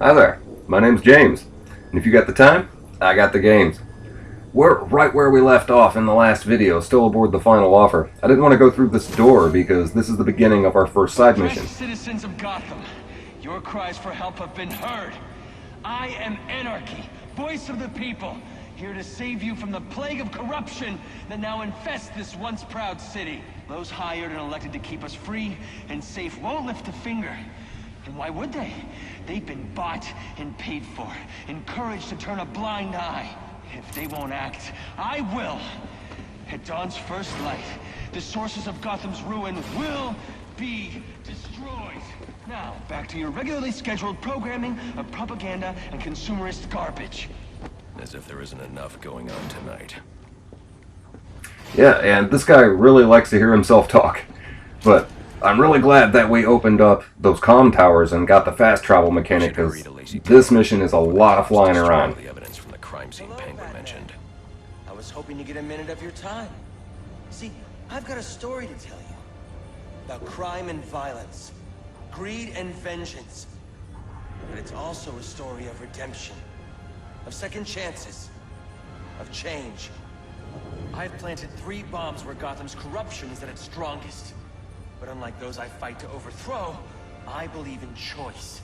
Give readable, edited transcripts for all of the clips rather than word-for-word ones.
Hi there, my name's James, and if you got the time, I got the games. We're right where we left off in the last video, still aboard the final offer. I didn't want to go through this door because this is the beginning of our first side mission. Citizens of Gotham, your cries for help have been heard. I am Anarchy, voice of the people, here to save you from the plague of corruption that now infests this once proud city. Those hired and elected to keep us free and safe won't lift a finger. And why would they? They've been bought and paid for, encouraged to turn a blind eye. If they won't act, I will. At dawn's first light, the sources of Gotham's ruin will be destroyed. Now, back to your regularly scheduled programming of propaganda and consumerist garbage. As if there isn't enough going on tonight. Yeah, and this guy really likes to hear himself talk. But I'm really glad that we opened up those comm towers and got the fast travel mechanic, because this mission is a lot of flying around. The evidence from the crime scene Penguin mentioned. I was hoping to get a minute of your time. See, I've got a story to tell you. About crime and violence. Greed and vengeance. But it's also a story of redemption. Of second chances. Of change. I've planted 3 bombs where Gotham's corruption is at its strongest. But unlike those I fight to overthrow, I believe in choice.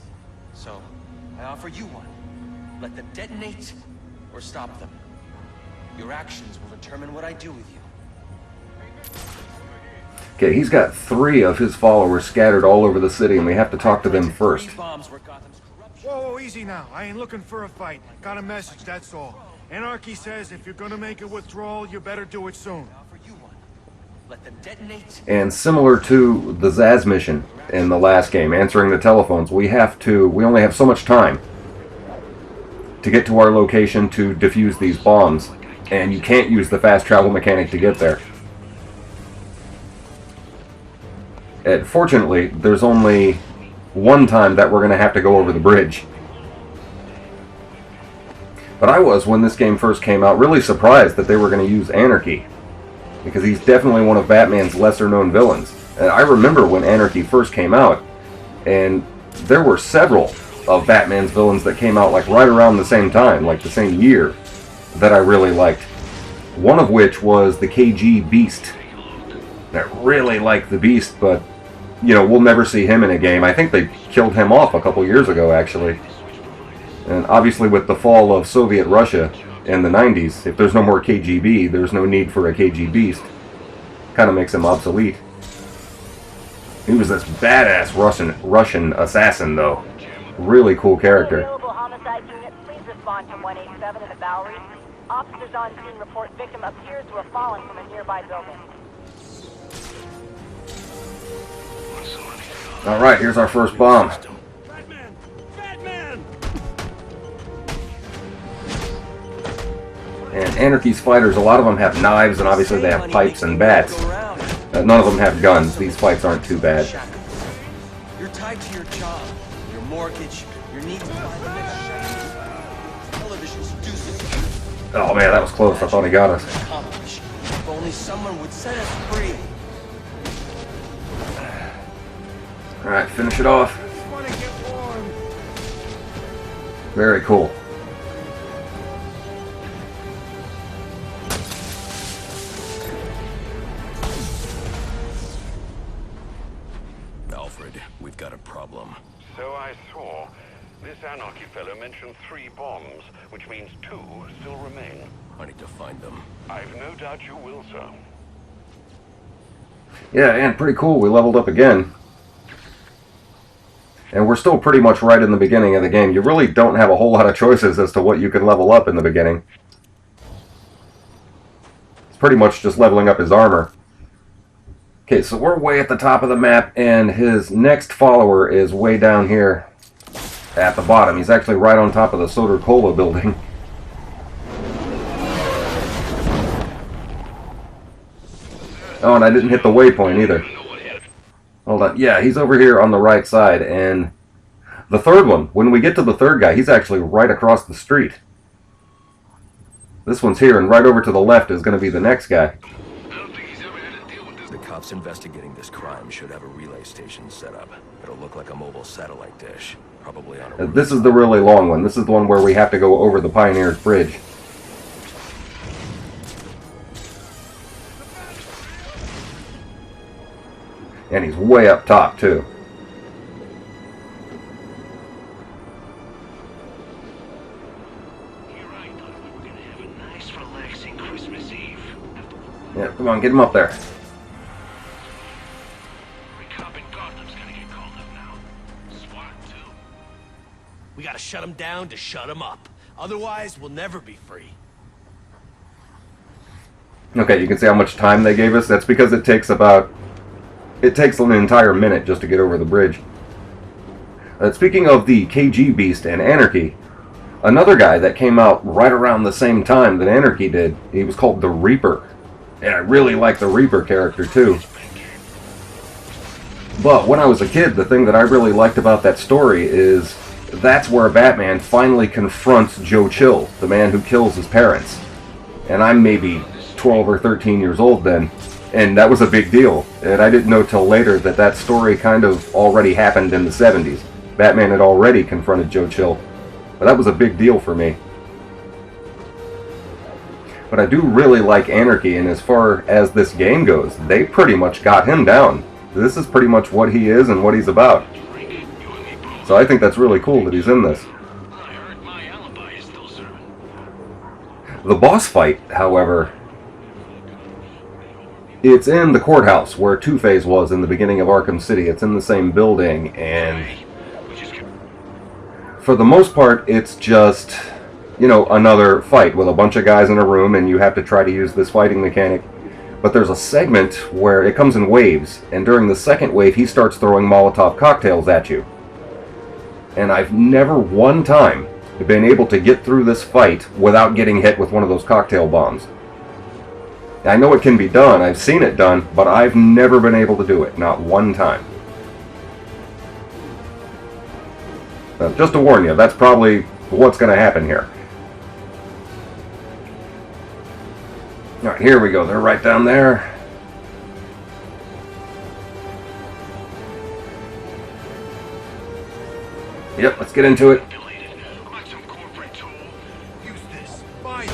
So, I offer you one. Let them detonate, or stop them. Your actions will determine what I do with you. Okay, he's got 3 of his followers scattered all over the city, and we have to talk to them first. Whoa, easy now. I ain't looking for a fight. Got a message, that's all. Anarchy says if you're gonna make a withdrawal, you better do it soon. And similar to the Zaz mission in the last game, answering the telephones, we only have so much time to get to our location to defuse these bombs, and you can't use the fast travel mechanic to get there. And fortunately, there's only one time that we're going to have to go over the bridge. But I was, when this game first came out, really surprised that they were going to use Anarchy, because he's definitely one of Batman's lesser-known villains. And I remember when Anarchy first came out, and there were several of Batman's villains that came out like right around the same time, like the same year, that I really liked. One of which was the KG Beast. I really like the Beast, but you know, we'll never see him in a game. I think they killed him off a couple years ago, actually. And obviously with the fall of Soviet Russia in the 90s, if there's no more KGB, there's no need for a KG Beast. Kind of makes him obsolete. He was this badass Russian assassin, though. Really cool character. Available homicide unit, please respond to 187 in the Bowery. Officers on scene report victim appears to have fallen from a nearby building. Alright, here's our first bomb. Batman! Batman! And Anarchy's fighters, a lot of them have knives, and obviously they have pipes and bats. None of them have guns. These fights aren't too bad. You're tied to your job, your mortgage, your need to buy the next television seduces you. Oh man, that was close. I thought he got us. If only someone would set us free. Alright, finish it off. I just want to get warm. Very cool. Alfred, we've got a problem. So I saw. This Anarchy fellow mentioned 3 bombs, which means 2 still remain. I need to find them. I've no doubt you will, sir. Yeah, and pretty cool. We leveled up again. And we're still pretty much right in the beginning of the game. You really don't have a whole lot of choices as to what you can level up in the beginning. It's pretty much just leveling up his armor. Okay, so we're way at the top of the map, and his next follower is way down here at the bottom. He's actually right on top of the Soda Cola building. Oh, and I didn't hit the waypoint either. Hold on. Yeah, he's over here on the right side, and the third one, when we get to the third guy, he's actually right across the street. This one's here, and right over to the left is going to be the next guy. The cops investigating this crime should have a relay station set up. It'll look like a mobile satellite dish. Probably on a This is the really long one. This is the one where we have to go over the Pioneers Bridge. And he's way up top, too. You're right. We're gonna have a nice, relaxing Christmas Eve. Yeah, come on, get him up there. Every cop in Gotham's gonna get called up now. SWAT, too. We gotta shut him down to shut him up. Otherwise, we'll never be free. Okay, you can see how much time they gave us. That's because it takes an entire minute just to get over the bridge. Speaking of the KG Beast and Anarchy, another guy that came out right around the same time that Anarchy did, he was called the Reaper. And I really like the Reaper character too. But when I was a kid, the thing that I really liked about that story is that's where Batman finally confronts Joe Chill, the man who kills his parents. And I'm maybe 12 or 13 years old then, and that was a big deal. And I didn't know till later that that story kind of already happened in the 70s. Batman had already confronted Joe Chill. But that was a big deal for me. But I do really like Anarchy, and as far as this game goes, they pretty much got him down. This is pretty much what he is and what he's about. So I think that's really cool that he's in this. I heard my alibi is still serving. The boss fight, however, it's in the courthouse where Two-Face was in the beginning of Arkham City. It's in the same building, and for the most part, it's just, you know, another fight with a bunch of guys in a room, and you have to try to use this fighting mechanic. But there's a segment where it comes in waves, and during the second wave, he starts throwing Molotov cocktails at you. And I've never one time been able to get through this fight without getting hit with one of those cocktail bombs. I know it can be done, I've seen it done, but I've never been able to do it, not one time. Just to warn you, that's probably what's going to happen here. Alright, here we go, they're right down there. Yep, let's get into it. Like some corporate tool. Use this. Fine.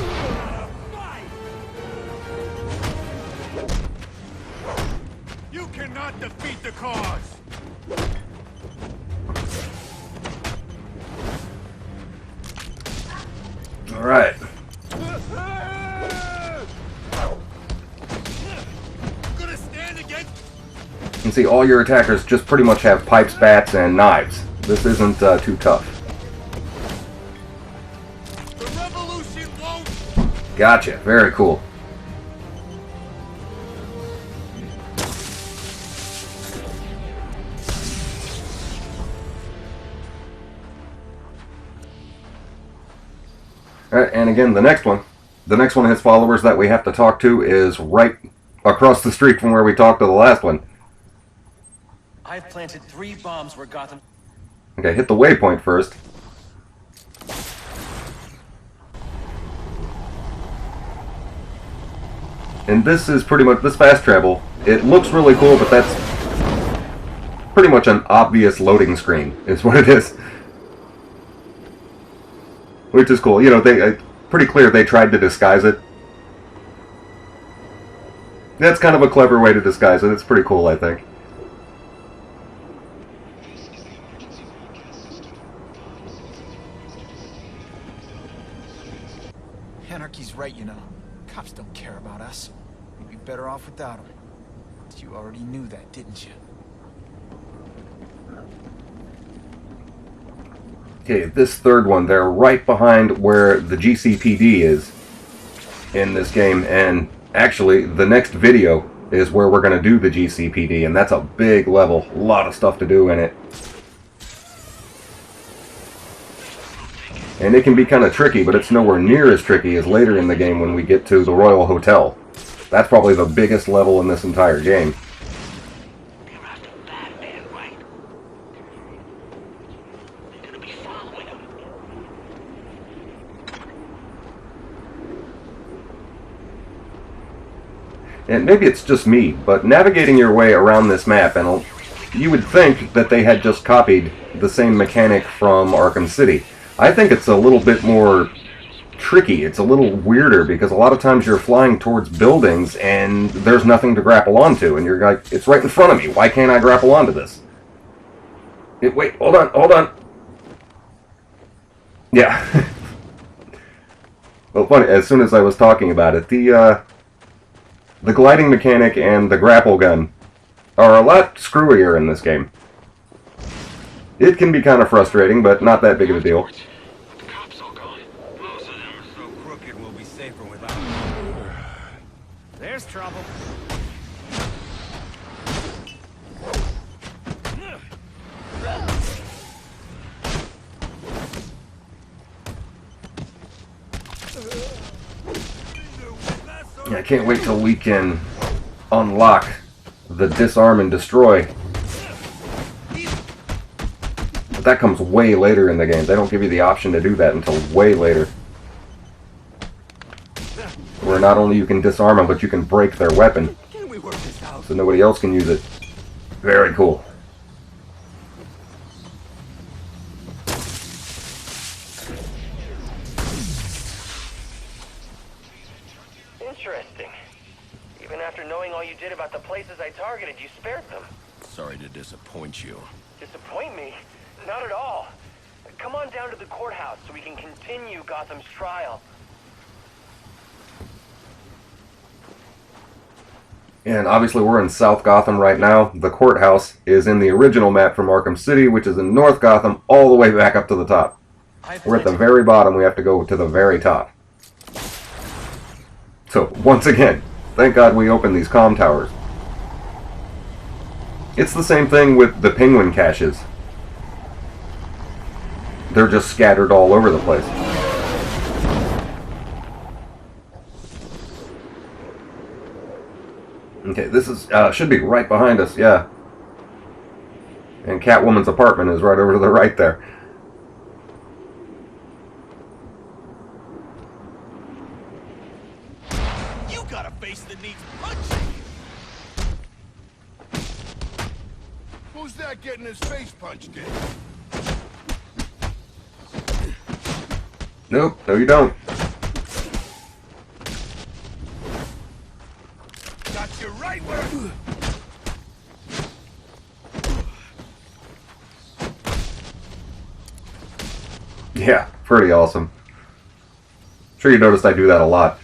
You cannot defeat the cause. Alright. Gonna stand against. You can see all your attackers just pretty much have pipes, bats, and knives. This isn't too tough. The revolution won't. Gotcha, very cool. Alright, and again, the next one of his followers that we have to talk to is right across the street from where we talked to the last one. I've planted 3 bombs where Gotham... Okay, hit the waypoint first. And this is pretty much, this fast travel, it looks really cool, but that's pretty much an obvious loading screen, is what it is. Which is cool. You know, they pretty clear they tried to disguise it. That's kind of a clever way to disguise it. It's pretty cool, I think. Anarchy's right, you know. Cops don't care about us. We'd be better off without them. But you already knew that, didn't you? Okay, this third one, they're right behind where the GCPD is in this game, and actually, the next video is where we're going to do the GCPD, and that's a big level, a lot of stuff to do in it. And it can be kind of tricky, but it's nowhere near as tricky as later in the game when we get to the Royal Hotel. That's probably the biggest level in this entire game. They're after Batman, right? They're gonna be following him. And maybe it's just me, but navigating your way around this map, and you would think that they had just copied the same mechanic from Arkham City. I think it's a little bit more tricky. It's a little weirder because a lot of times you're flying towards buildings and there's nothing to grapple onto, and you're like, it's right in front of me. Why can't I grapple onto this? Wait, hold on. Yeah. Well, funny, as soon as I was talking about it, the gliding mechanic and the grapple gun are a lot screwier in this game. It can be kind of frustrating, but not that big of a deal. The cops all gone. Most of them are so crooked we'll be safer without them. There's trouble. I can't wait till we can unlock the disarm and destroy. But that comes way later in the game. They don't give you the option to do that until way later. Where not only you can disarm them, but you can break their weapon. So nobody else can use it. Very cool. Interesting. Even after knowing all you did about the places I targeted, you spared them. Sorry to disappoint you. Disappoint me? Not at all. Come on down to the courthouse so we can continue Gotham's trial. And obviously we're in South Gotham right now. The courthouse is in the original map from Arkham City, which is in North Gotham, all the way back up to the top. We're at the very bottom. We have to go to the very top. So, once again, thank God we opened these comm towers. It's the same thing with the penguin caches. They're just scattered all over the place. Okay, this is should be right behind us, yeah. And Catwoman's apartment is right over to the right there. You got a face that needs punching. Who's that getting his face punched in? Nope, no you don't. Got you right where... Yeah, pretty awesome. Sure you noticed I do that a lot.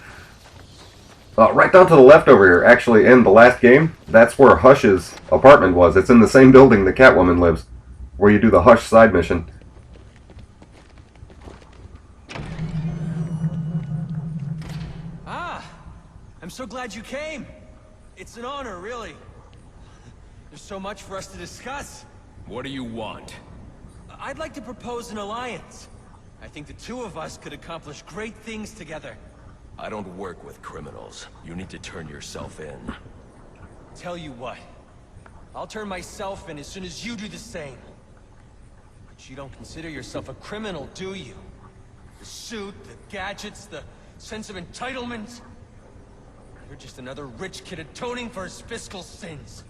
Right down to the left over here, actually in the last game, that's where Hush's apartment was. It's in the same building that Catwoman lives, where you do the Hush side mission. Ah, I'm so glad you came. It's an honor, really. There's so much for us to discuss. What do you want? I'd like to propose an alliance. I think the two of us could accomplish great things together. I don't work with criminals. You need to turn yourself in. Tell you what, I'll turn myself in as soon as you do the same. But you don't consider yourself a criminal, do you? The suit, the gadgets, the sense of entitlement. You're just another rich kid atoning for his fiscal sins.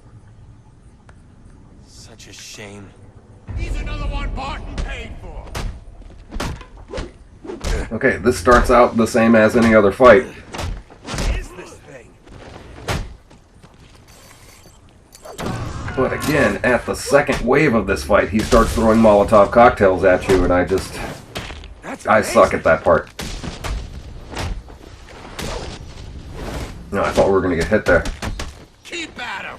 Such a shame. He's another one Barton paid for. Okay, this starts out the same as any other fight. What is this thing? But again, at the second wave of this fight, he starts throwing Molotov cocktails at you, and I suck at that part. No, I thought we were going to get hit there. Keep at him.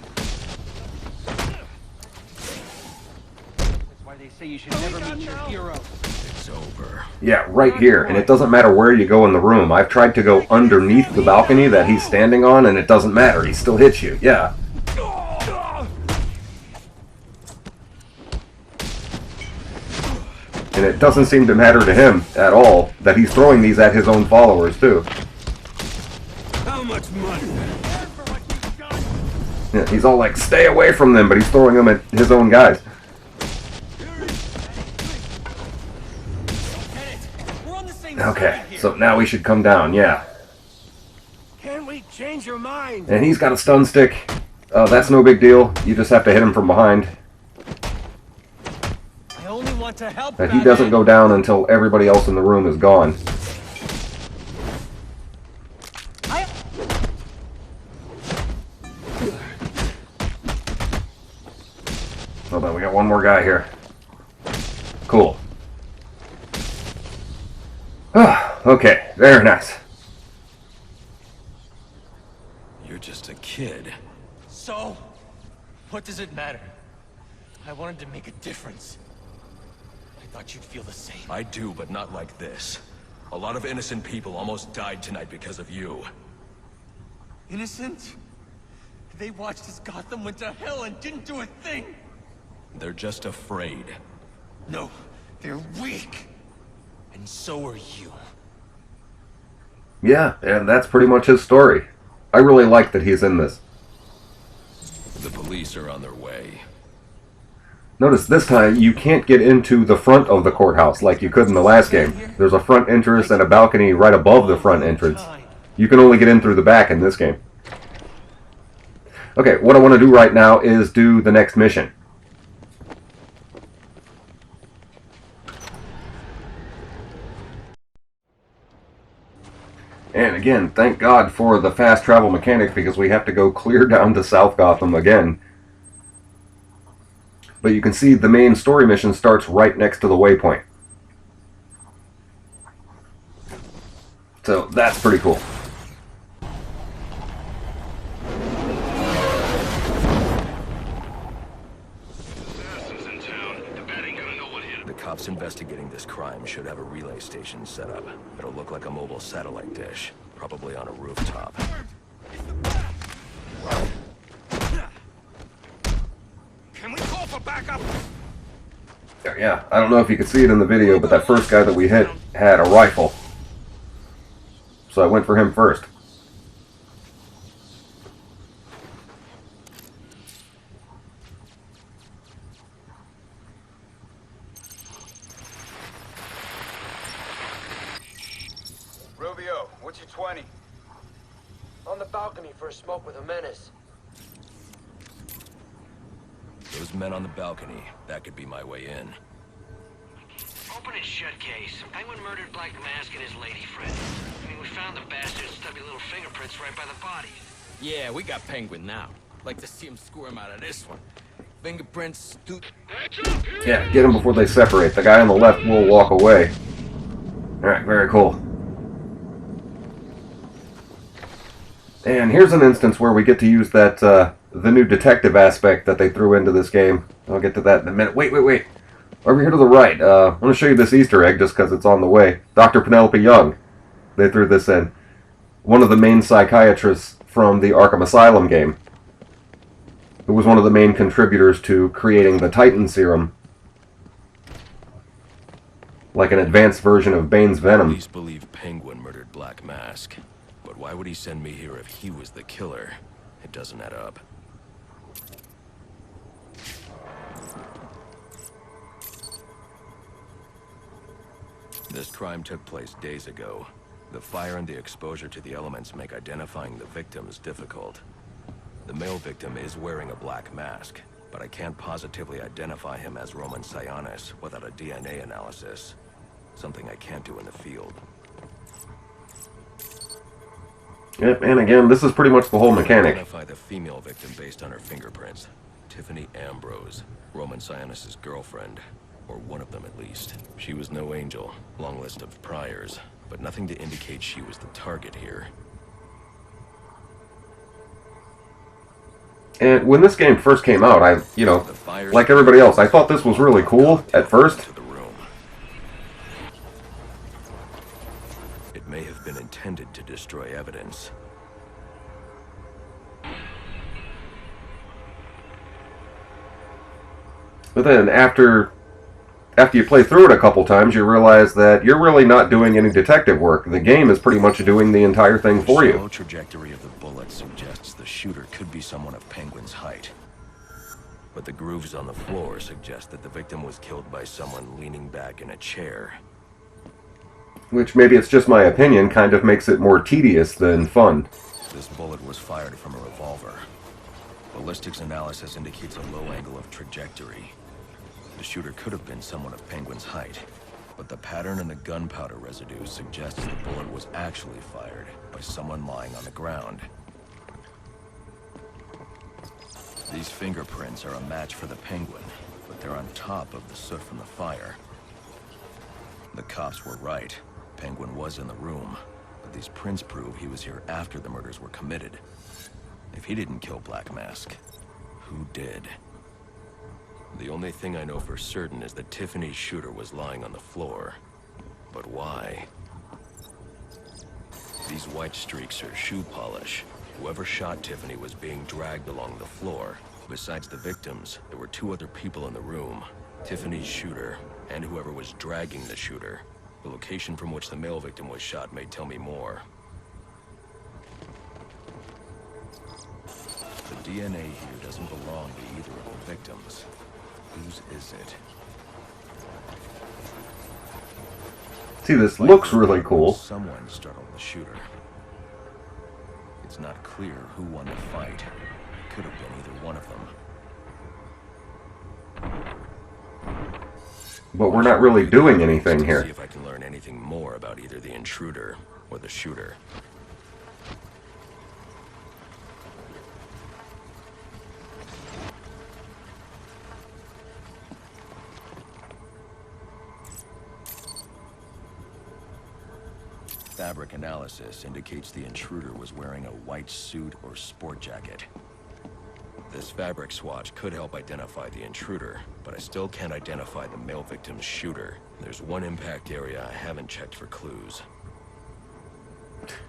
That's why they say you should never meet your heroes. It's over. Yeah, right here, and it doesn't matter where you go in the room. I've tried to go underneath the balcony that he's standing on, and it doesn't matter. He still hits you, yeah. And it doesn't seem to matter to him at all that he's throwing these at his own followers, too. How much money? Yeah, he's all like, stay away from them, but he's throwing them at his own guys. Okay, so now we should come down, yeah. Can we change your mind? And he's got a stun stick. That's no big deal. You just have to hit him from behind. I only want to help. That he doesn't go down until everybody else in the room is gone. Hold on, we got one more guy here. Cool. Okay, very nice. You're just a kid. So, what does it matter? I wanted to make a difference. I thought you'd feel the same. I do, but not like this. A lot of innocent people almost died tonight because of you. Innocent? They watched as Gotham went to hell and didn't do a thing! They're just afraid. No, they're weak! And so are you. Yeah, and that's pretty much his story. I really like that he's in this. The police are on their way. Notice this time you can't get into the front of the courthouse like you could in the last game. There's a front entrance and a balcony right above the front entrance. You can only get in through the back in this game. Okay, what I want to do right now is do the next mission. And again, thank God for the fast travel mechanic because we have to go clear down to South Gotham again. But you can see the main story mission starts right next to the waypoint. So that's pretty cool. The cops investigating this crime should have a relay station set up. It'll look like a mobile satellite dish, probably on a rooftop. Can we call for backup? Yeah, I don't know if you could see it in the video, but that first guy that we hit had a rifle. So I went for him first. Rubio, what's your 20? On the balcony for a smoke with a menace. Those men on the balcony, that could be my way in. Open and shut case. Penguin murdered Black Mask and his lady friend. I mean, we found the bastard's stubby little fingerprints right by the body. Yeah, we got Penguin now. Like to see him squirm out of this one. Fingerprints, Yeah, get them before they separate. The guy on the left will walk away. Alright, very cool. And here's an instance where we get to use that, the new detective aspect that they threw into this game. I'll get to that in a minute. Wait. Over here to the right, I want to show you this Easter egg just because it's on the way. Dr. Penelope Young. They threw this in. One of the main psychiatrists from the Arkham Asylum game. Who was one of the main contributors to creating the Titan Serum. Like an advanced version of Bane's Venom. Police believe Penguin murdered Black Mask. But why would he send me here if he was the killer? It doesn't add up. This crime took place days ago. The fire and the exposure to the elements make identifying the victims difficult. The male victim is wearing a black mask, but I can't positively identify him as Roman Sionis without a DNA analysis. Something I can't do in the field. Yep, and again, this is pretty much the whole mechanic. Identify the female victim based on her fingerprints. Tiffany Ambrose, Roman Sionis' girlfriend. Or one of them at least. She was no angel, long list of priors, but nothing to indicate she was the target here. And when this game first came out, I, like everybody else, I thought this was really cool at first. It may have been intended to destroy evidence. But then after you play through it a couple times, you realize that you're really not doing any detective work. The game is pretty much doing the entire thing for you. The slow trajectory of the bullet suggests the shooter could be someone of Penguin's height. But the grooves on the floor suggest that the victim was killed by someone leaning back in a chair. Which, maybe it's just my opinion, kind of makes it more tedious than fun. This bullet was fired from a revolver. Ballistics analysis indicates a low angle of trajectory. The shooter could have been someone of Penguin's height, but the pattern in the gunpowder residue suggests the bullet was actually fired by someone lying on the ground. These fingerprints are a match for the Penguin, but they're on top of the soot from the fire. The cops were right. Penguin was in the room, but these prints prove he was here after the murders were committed. If he didn't kill Black Mask, who did? The only thing I know for certain is that Tiffany's shooter was lying on the floor. But why? These white streaks are shoe polish. Whoever shot Tiffany was being dragged along the floor. Besides the victims, there were two other people in the room. Tiffany's shooter, and whoever was dragging the shooter. The location from which the male victim was shot may tell me more. The DNA here doesn't belong to either of the victims. Whose is it? See, this looks really cool. Someone startled the shooter. It's not clear who won the fight. It could have been either one of them. But we're not really doing anything here. See if I can learn anything more about either the intruder or the shooter. Fabric analysis indicates the intruder was wearing a white suit or sport jacket. This fabric swatch could help identify the intruder, but I still can't identify the male victim's shooter. There's one impact area I haven't checked for clues.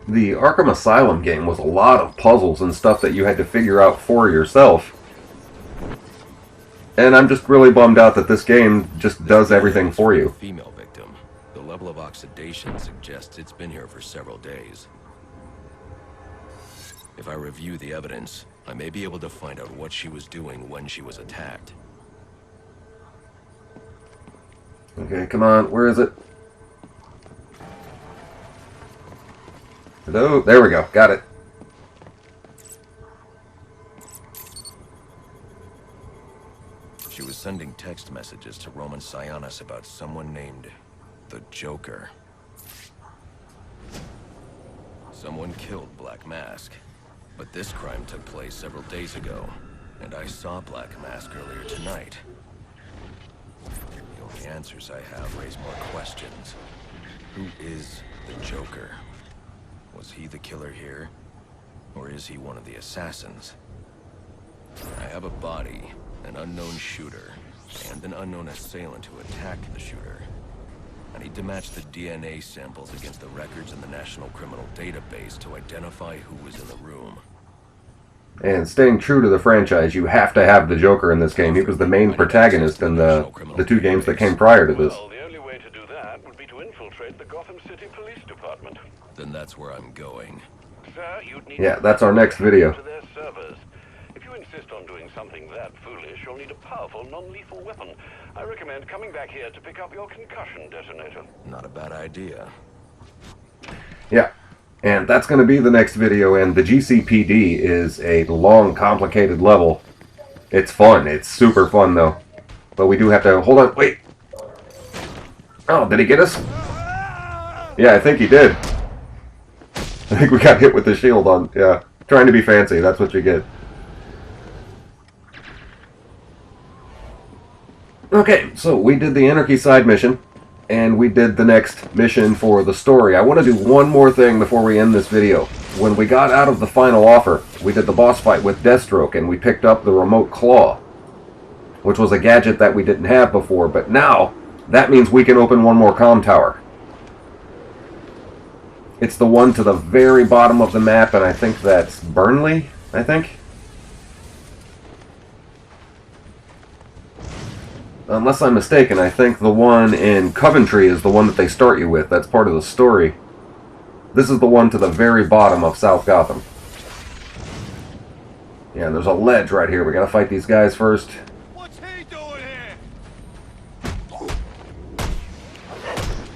The Arkham Asylum game was a lot of puzzles and stuff that you had to figure out for yourself. And I'm just really bummed out that this game just does everything for you. Female victim. The level of oxidation suggests it's been here for several days. If I review the evidence, I may be able to find out what she was doing when she was attacked. Okay, come on, where is it? Hello? There we go, got it. She was sending text messages to Roman Sionis about someone named the Joker. Someone killed Black Mask, but this crime took place several days ago, and I saw Black Mask earlier tonight. The only answers I have raise more questions. Who is the Joker? Was he the killer here, or is he one of the assassins? I have a body, an unknown shooter, and an unknown assailant who attacked the shooter. I need to match the DNA samples against the records in the National Criminal Database to identify who was in the room. And staying true to the franchise, you have to have the Joker in this game. He was the main protagonist in the two games that came prior to this. Well, the only way to do that would be to infiltrate the Gotham City Police Department. Then that's where I'm going. Sir, you'd need Yeah, that's our next video. to their servers. If you insist on doing something that foolish, you'll need a powerful, non-lethal weapon. I recommend coming back here to pick up your concussion detonator. Not a bad idea. Yeah, and that's going to be the next video, and the GCPD is a long, complicated level. It's fun. It's super fun, though. But we do have to... Hold on, wait. Oh, did he get us? Yeah, I think he did. I think we got hit with the shield on... Yeah, trying to be fancy. That's what you get. Okay, so we did the Anarchy side mission, and we did the next mission for the story. I want to do one more thing before we end this video. When we got out of the final offer, we did the boss fight with Deathstroke, and we picked up the remote claw, which was a gadget that we didn't have before, but now that means we can open one more comm tower. It's the one to the very bottom of the map, and I think that's Burnley, I think? Unless I'm mistaken, I think the one in Coventry is the one that they start you with. That's part of the story. This is the one to the very bottom of South Gotham. Yeah, and there's a ledge right here. We gotta fight these guys first. What's he doing here?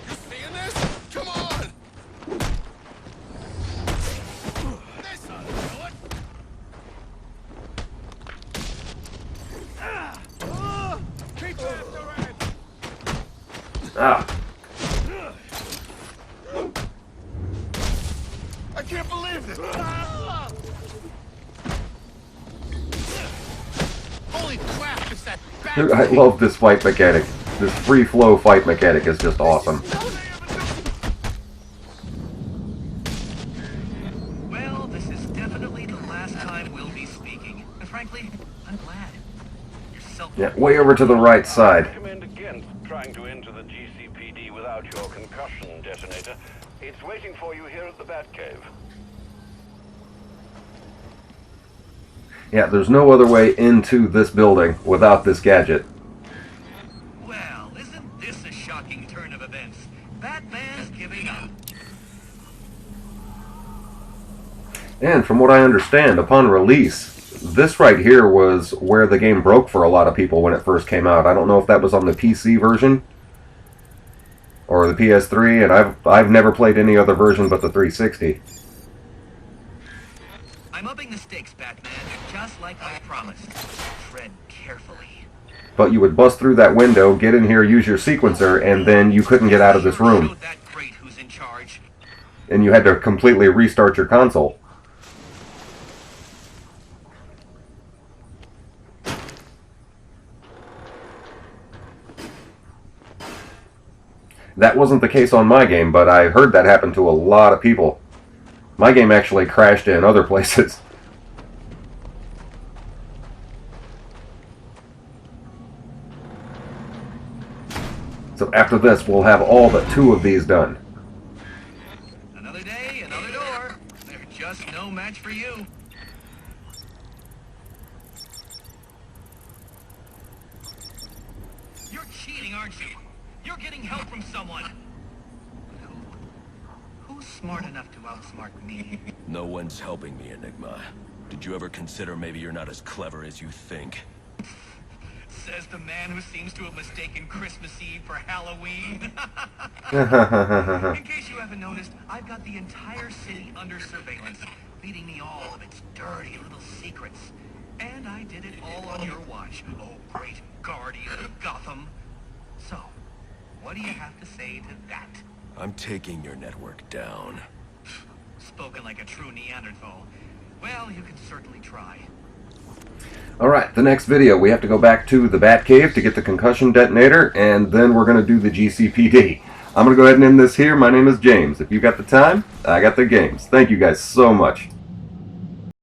You seeing this? Come on! This ought to do it. Keep after Ah. I can't believe this! Holy crap, it's that Dude, I love this fight mechanic. This free flow fight mechanic is just awesome. Well, this is definitely the last time we'll be speaking. And frankly, I'm glad. You're so... Yeah, way over to the right I side. recommend against trying to enter the GCPD without your concussion detonator. It's waiting for you here at the Batcave. Yeah, there's no other way into this building without this gadget. Well, isn't this a shocking turn of events? Batman's giving up. And from what I understand, upon release, this right here was where the game broke for a lot of people when it first came out. I don't know if that was on the PC version or the PS3, and I've never played any other version but the 360. I'm upping the stakes, Batman, just like I promised. Tread carefully. But you would bust through that window, get in here, use your sequencer, and then you couldn't get out of this room. That great who's in charge. And you had to completely restart your console. That wasn't the case on my game, but I heard that happen to a lot of people. My game actually crashed in other places. So after this, we'll have all but 2 of these done. Another day, another door. They're just no match for you. You're cheating, aren't you? You're getting help from someone. Who's smart enough to outsmart me? No one's helping me, Enigma. Did you ever consider maybe you're not as clever as you think? Says the man who seems to have mistaken Christmas Eve for Halloween. In case you haven't noticed, I've got the entire city under surveillance, feeding me all of its dirty little secrets. And I did it all on your watch, oh great guardian of Gotham. So, what do you have to say to that? I'm taking your network down. Spoken like a true Neanderthal. Well, you can certainly try. Alright, the next video, we have to go back to the Batcave to get the concussion detonator, and then we're going to do the GCPD. I'm going to go ahead and end this here. My name is James. If you got the time, I got the games. Thank you guys so much.